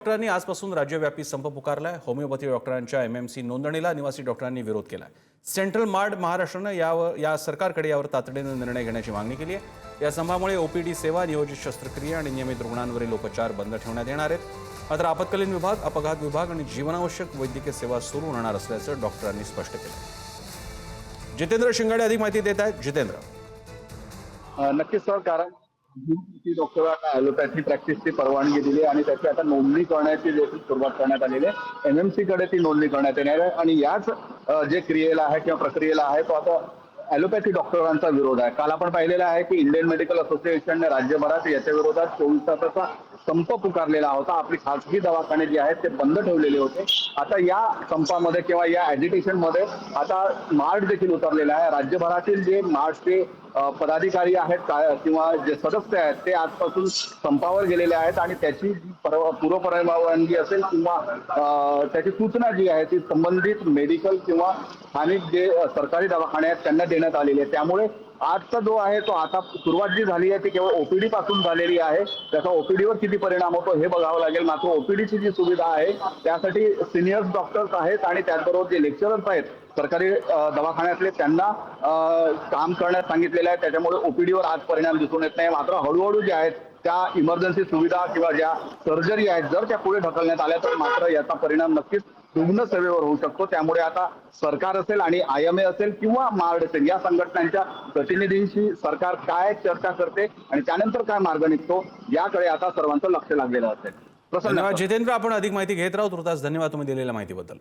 डॉक्टरांनी आजपासून राज्यव्यापी संप पुकारलाय। होमिओपॅथी डॉक्टरांच्या एमएमसी नोंदणीला निवासी डॉक्टरांनी विरोध केलाय। सेंट्रल मार्ड महाराष्ट्रानं यावर सरकारकडे यावर तातडीने निर्णय घेण्याची मागणी केली आहे। या संपामुळे ओपीडी सेवा, नियोजित शस्त्रक्रिया आणि नियमित रुग्णांवरील उपचार बंद ठेवण्यात येणार आहेत। मात्र आपत्कालीन विभाग, अपघात विभाग आणि जीवनावश्यक वैद्यकीय सेवा सुरू राहणार असल्याचं डॉक्टरांनी स्पष्ट केलं। जितेंद्र शिंगाडे अधिक माहिती देत आहेत। जितेंद्र, नक्कीच सर, कारण डॉक्टरांना ॲलोपॅथी प्रॅक्टिसची परवानगी दिली आणि त्याची आता नोंदणी करण्याची देखील सुरुवात करण्यात आलेली आहे। एमएमसी कडे ती नोंदणी करण्यात येणार आहे आणि याच जे क्रियेला आहे किंवा प्रक्रियेला आहे तो आता ॲलोपॅथी डॉक्टरांचा विरोध आहे। काल आपण पाहिलेलं आहे की इंडियन मेडिकल असोसिएशनने राज्यभरात याच्या विरोधात 24 तासाचा संप पुकारलेला होता। आपली खासगी दवाखाने जे आहेत ते बंद ठेवलेले होते। आता या संपामध्ये किंवा या ॲजिटेशन मध्ये आता मार्ड देखील उतरलेला आहे। राज्यभरातील जे मार्डचे पदाधिकारी आहेत किंवा जे सदस्य आहेत ते आजपासून संपावर गेलेले आहेत आणि त्याची पूर्वपरवानगी असेल किंवा त्याची सूचना जी आहे ती संबंधित मेडिकल किंवा स्थानिक जे सरकारी दवाखाने आहेत त्यांना देण्यात आलेली आहे। त्यामुळे आजचा जो आहे तो आता सुरुवात जी झाली आहे ती केवळ ओपीडी पासून झालेली आहे। त्याचा ओपीडीवर किती परिणाम होतो हे बघावं लागेल। मात्र ओपीडीची जी सुविधा आहे त्यासाठी सिनियर डॉक्टर्स आहेत आणि त्याचबरोबर जे लेक्चरर्स आहेत सरकारी दवाखान्यातले त्यांना काम करण्यास सांगितलेलं आहे। त्याच्यामुळे ओपीडीवर आज परिणाम दिसून येत नाही। मात्र हळूहळू जे आहेत त्या इमर्जन्सी सुविधा किंवा ज्या सर्जरी आहेत जर त्या पुढे ढकलण्यात आल्या तर मात्र याचा परिणाम नक्कीच रुग्ण सेवेवर होऊ शकतो। त्यामुळे आता सरकार असेल आणि IMA असेल किंवा मार्ड असेल या संघटनांच्या प्रतिनिधींशी सरकार काय चर्चा करते आणि त्यानंतर काय मार्ग निघतो याकडे आता सर्वांचं लक्ष लागलेलं असेल। धन्यवाद जितेंद्र, आपण अधिक माहिती घेत राहू। तुर्तास धन्यवाद तुम्ही दिलेल्या माहितीबद्दल।